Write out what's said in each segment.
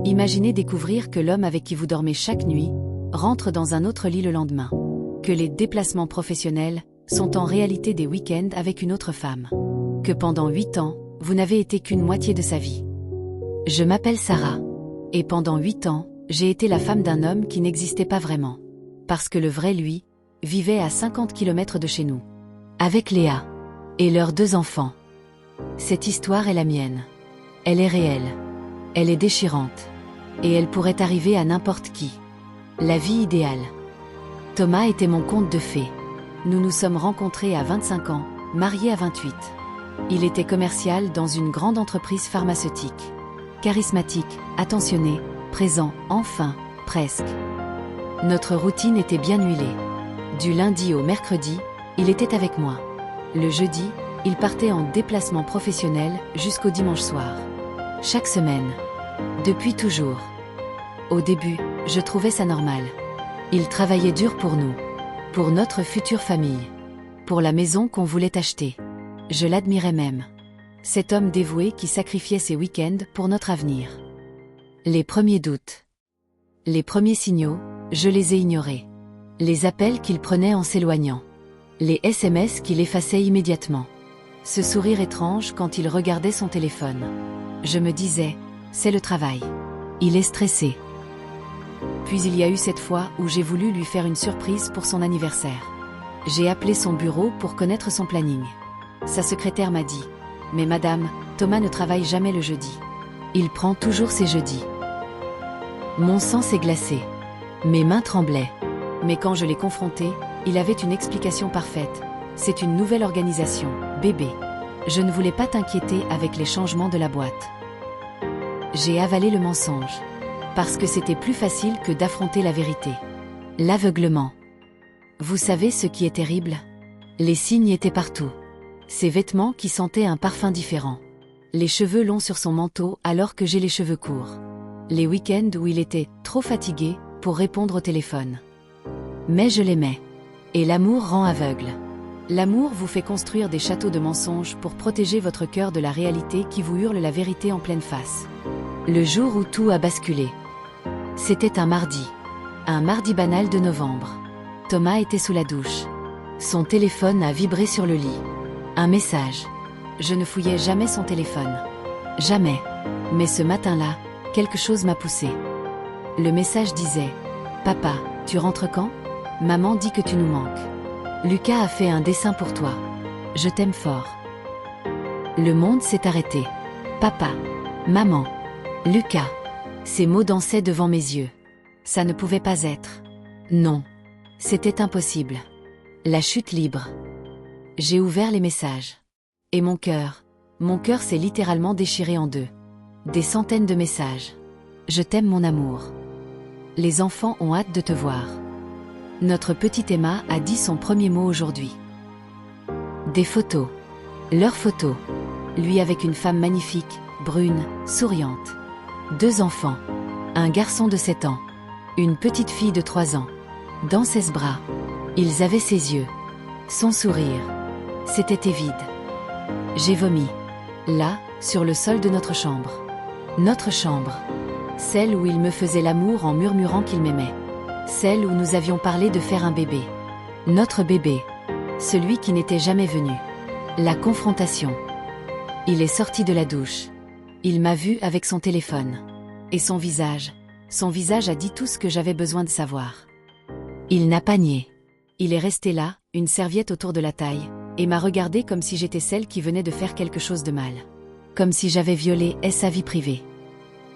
Imaginez découvrir que l'homme avec qui vous dormez chaque nuit rentre dans un autre lit le lendemain. Que les déplacements professionnels sont en réalité des week-ends avec une autre femme. Que pendant 8 ans, vous n'avez été qu'une moitié de sa vie. Je m'appelle Sarah. Et pendant 8 ans, j'ai été la femme d'un homme qui n'existait pas vraiment. Parce que le vrai lui, vivait à 50 km de chez nous. Avec Léa. Et leurs 2 enfants. Cette histoire est la mienne. Elle est réelle. Elle est déchirante. Et elle pourrait arriver à n'importe qui. La vie idéale. Thomas était mon conte de fées. Nous nous sommes rencontrés à 25 ans, mariés à 28. Il était commercial dans une grande entreprise pharmaceutique. Charismatique, attentionné, présent, enfin, presque. Notre routine était bien huilée. Du lundi au mercredi, il était avec moi. Le jeudi, il partait en déplacement professionnel jusqu'au dimanche soir. Chaque semaine. Depuis toujours. Au début, je trouvais ça normal. Il travaillait dur pour nous. Pour notre future famille. Pour la maison qu'on voulait acheter. Je l'admirais même. Cet homme dévoué qui sacrifiait ses week-ends pour notre avenir. Les premiers doutes. Les premiers signaux, je les ai ignorés. Les appels qu'il prenait en s'éloignant. Les SMS qu'il effaçait immédiatement. Ce sourire étrange quand il regardait son téléphone. Je me disais, c'est le travail. Il est stressé. Puis il y a eu cette fois où j'ai voulu lui faire une surprise pour son anniversaire. J'ai appelé son bureau pour connaître son planning. Sa secrétaire m'a dit, « Mais madame, Thomas ne travaille jamais le jeudi. Il prend toujours ses jeudis. » Mon sang s'est glacé. Mes mains tremblaient. Mais quand je l'ai confronté, il avait une explication parfaite. C'est une nouvelle organisation, bébé. Je ne voulais pas t'inquiéter avec les changements de la boîte. J'ai avalé le mensonge. Parce que c'était plus facile que d'affronter la vérité. L'aveuglement. Vous savez ce qui est terrible? Les signes étaient partout. Ses vêtements qui sentaient un parfum différent. Les cheveux longs sur son manteau alors que j'ai les cheveux courts. Les week-ends où il était trop fatigué pour répondre au téléphone. Mais je l'aimais. Et l'amour rend aveugle. L'amour vous fait construire des châteaux de mensonges pour protéger votre cœur de la réalité qui vous hurle la vérité en pleine face. Le jour où tout a basculé. C'était un mardi banal de novembre. Thomas était sous la douche. Son téléphone a vibré sur le lit. Un message. Je ne fouillais jamais son téléphone. Jamais. Mais ce matin-là, quelque chose m'a poussé. Le message disait « Papa, tu rentres quand? Maman dit que tu nous manques. Lucas a fait un dessin pour toi. Je t'aime fort. » Le monde s'est arrêté. Papa. Maman. Lucas. Ces mots dansaient devant mes yeux. Ça ne pouvait pas être. Non. C'était impossible. La chute libre. J'ai ouvert les messages. Et mon cœur s'est littéralement déchiré en 2. Des centaines de messages. Je t'aime mon amour. Les enfants ont hâte de te voir. Notre petite Emma a dit son premier mot aujourd'hui. Des photos. Leurs photos. Lui avec une femme magnifique, brune, souriante. 2 enfants. Un garçon de 7 ans. Une petite fille de 3 ans. Dans ses bras. Ils avaient ses yeux. Son sourire. C'était vide. J'ai vomi. Là, sur le sol de notre chambre. Notre chambre. Celle où il me faisait l'amour en murmurant qu'il m'aimait. Celle où nous avions parlé de faire un bébé. Notre bébé. Celui qui n'était jamais venu. La confrontation. Il est sorti de la douche. Il m'a vu avec son téléphone. Et son visage a dit tout ce que j'avais besoin de savoir. Il n'a pas nié. Il est resté là, une serviette autour de la taille, et m'a regardé comme si j'étais celle qui venait de faire quelque chose de mal. Comme si j'avais violé sa vie privée.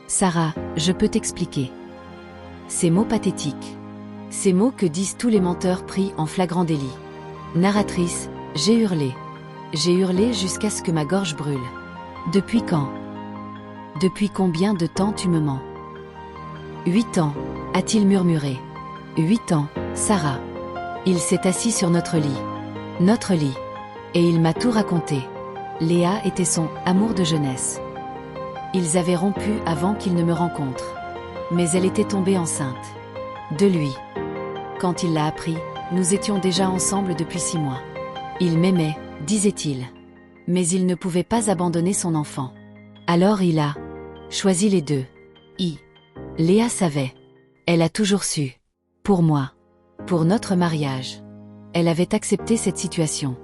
Sarah, je peux t'expliquer. Ces mots pathétiques. Ces mots que disent tous les menteurs pris en flagrant délit. Narratrice, j'ai hurlé. J'ai hurlé jusqu'à ce que ma gorge brûle. Depuis quand? Depuis combien de temps tu me mens? 8 ans, a-t-il murmuré. 8 ans, Sarah. Il s'est assis sur notre lit. Notre lit. Et il m'a tout raconté. Léa était son amour de jeunesse. Ils avaient rompu avant qu'il ne me rencontre. Mais elle était tombée enceinte. De lui. Quand il l'a appris, nous étions déjà ensemble depuis 6 mois. Il m'aimait, disait-il. Mais il ne pouvait pas abandonner son enfant. Alors il a choisi les 2. Léa savait. Elle a toujours su. Pour moi. Pour notre mariage. Elle avait accepté cette situation.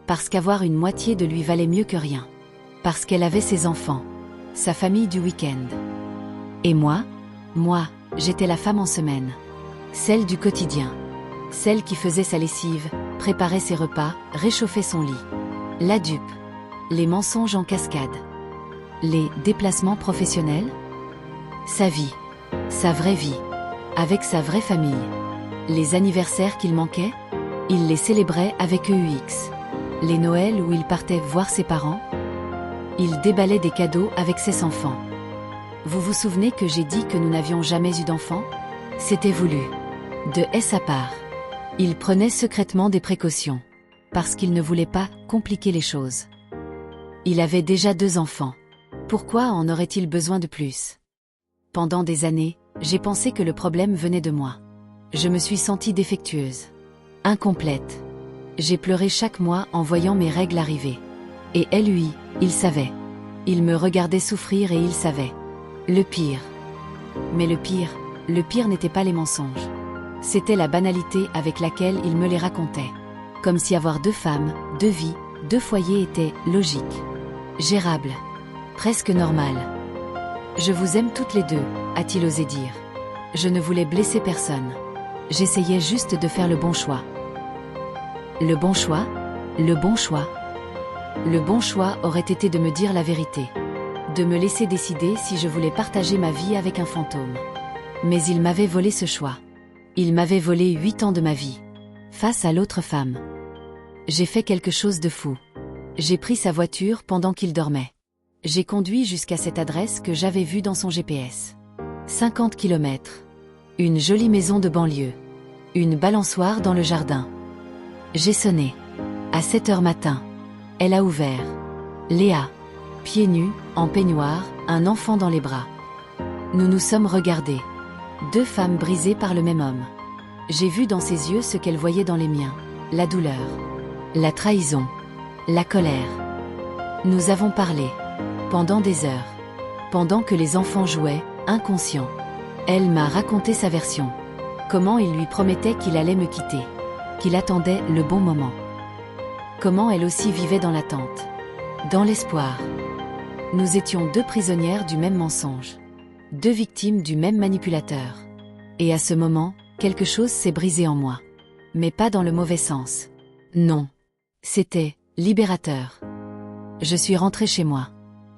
Parce qu'avoir une moitié de lui valait mieux que rien. Parce qu'elle avait ses enfants. Sa famille du week-end. Et moi, j'étais la femme en semaine. Celle du quotidien. Celle qui faisait sa lessive, préparait ses repas, réchauffait son lit. La dupe. Les mensonges en cascade. Les déplacements professionnels. Sa vie. Sa vraie vie. Avec sa vraie famille. Les anniversaires qu'il manquait, il les célébrait avec EUX. Les Noëls où il partait voir ses parents, il déballait des cadeaux avec ses enfants. Vous vous souvenez que j'ai dit que nous n'avions jamais eu d'enfants? C'était voulu. De sa part. Il prenait secrètement des précautions. Parce qu'il ne voulait pas compliquer les choses. Il avait déjà 2 enfants. Pourquoi en aurait-il besoin de plus? Pendant des années, j'ai pensé que le problème venait de moi. Je me suis sentie défectueuse. Incomplète. J'ai pleuré chaque mois en voyant mes règles arriver. Et elle, lui, il savait. Il me regardait souffrir et il savait. Le pire. Mais le pire n'était pas les mensonges. C'était la banalité avec laquelle il me les racontait. Comme si avoir 2 femmes, 2 vies, 2 foyers était logique. Gérable. Presque normal. Je vous aime toutes les 2, a-t-il osé dire. Je ne voulais blesser personne. J'essayais juste de faire le bon choix. Le bon choix? Le bon choix? Le bon choix aurait été de me dire la vérité. De me laisser décider si je voulais partager ma vie avec un fantôme. Mais il m'avait volé ce choix. Il m'avait volé 8 ans de ma vie. Face à l'autre femme. J'ai fait quelque chose de fou. J'ai pris sa voiture pendant qu'il dormait. J'ai conduit jusqu'à cette adresse que j'avais vue dans son GPS. 50 km. Une jolie maison de banlieue. Une balançoire dans le jardin. J'ai sonné. À 7h matin. Elle a ouvert. Léa. Pieds nus, en peignoir, un enfant dans les bras. Nous nous sommes regardés. 2 femmes brisées par le même homme. J'ai vu dans ses yeux ce qu'elle voyait dans les miens. La douleur. La trahison. La colère. Nous avons parlé. Pendant des heures. Pendant que les enfants jouaient, inconscients. Elle m'a raconté sa version. Comment il lui promettait qu'il allait me quitter. Qu'il attendait le bon moment. Comment elle aussi vivait dans l'attente. Dans l'espoir. Nous étions 2 prisonnières du même mensonge. 2 victimes du même manipulateur. Et à ce moment, quelque chose s'est brisé en moi. Mais pas dans le mauvais sens. Non. C'était libérateur. Je suis rentrée chez moi.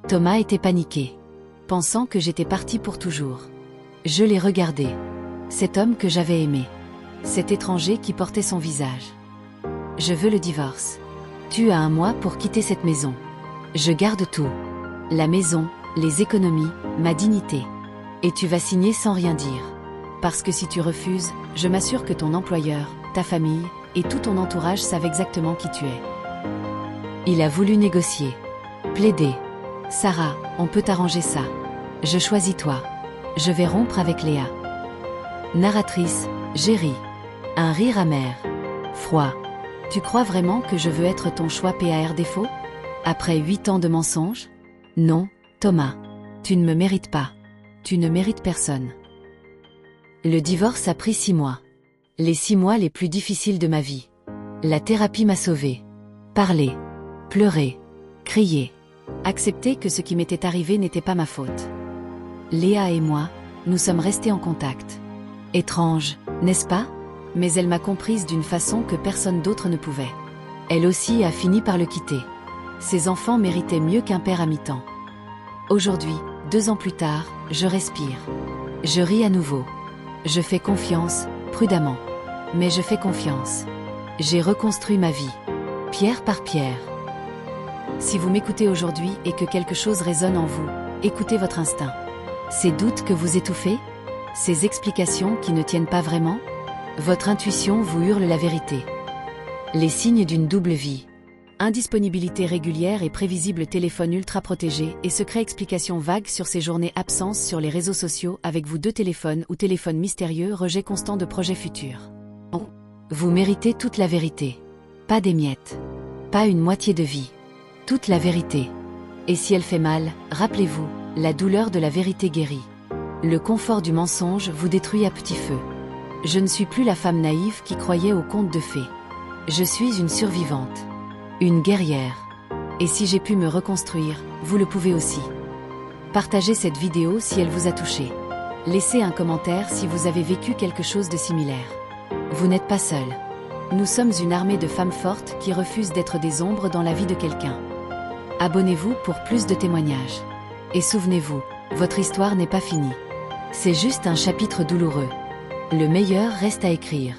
Thomas était paniqué. Pensant que j'étais partie pour toujours. Je l'ai regardé. Cet homme que j'avais aimé. Cet étranger qui portait son visage. Je veux le divorce. Tu as 1 mois pour quitter cette maison. Je garde tout. La maison, les économies, ma dignité. Et tu vas signer sans rien dire. Parce que si tu refuses, je m'assure que ton employeur, ta famille, et tout ton entourage savent exactement qui tu es. Il a voulu négocier. Plaider. Sarah, on peut arranger ça. Je choisis toi. Je vais rompre avec Léa. Narratrice, j'ai ri. Un rire amer. Froid. Tu crois vraiment que je veux être ton choix par défaut? Après 8 ans de mensonges? Non, Thomas. Tu ne me mérites pas. Tu ne mérites personne. Le divorce a pris 6 mois. Les 6 mois les plus difficiles de ma vie. La thérapie m'a sauvée. Parler. Pleurer. Crier. Accepter que ce qui m'était arrivé n'était pas ma faute. Léa et moi, nous sommes restés en contact. Étrange, n'est-ce pas? Mais elle m'a comprise d'une façon que personne d'autre ne pouvait. Elle aussi a fini par le quitter. Ses enfants méritaient mieux qu'un père à mi-temps. Aujourd'hui, 2 ans plus tard, je respire. Je ris à nouveau. Je fais confiance, prudemment. Mais je fais confiance. J'ai reconstruit ma vie. Pierre par pierre. Si vous m'écoutez aujourd'hui et que quelque chose résonne en vous, écoutez votre instinct. Ces doutes que vous étouffez? Ces explications qui ne tiennent pas vraiment? Votre intuition vous hurle la vérité. Les signes d'une double vie. Indisponibilité régulière et prévisible, téléphone ultra protégé et secret, explication vague sur ses journées, absence sur les réseaux sociaux avec vous 2 téléphones ou téléphone mystérieux, rejet constant de projets futurs. Vous méritez toute la vérité. Pas des miettes. Pas une moitié de vie. Toute la vérité. Et si elle fait mal, rappelez-vous, la douleur de la vérité guérit. Le confort du mensonge vous détruit à petit feu. Je ne suis plus la femme naïve qui croyait aux contes de fées. Je suis une survivante. Une guerrière. Et si j'ai pu me reconstruire, vous le pouvez aussi. Partagez cette vidéo si elle vous a touché. Laissez un commentaire si vous avez vécu quelque chose de similaire. Vous n'êtes pas seul. Nous sommes une armée de femmes fortes qui refusent d'être des ombres dans la vie de quelqu'un. Abonnez-vous pour plus de témoignages. Et souvenez-vous, votre histoire n'est pas finie. C'est juste un chapitre douloureux. Le meilleur reste à écrire.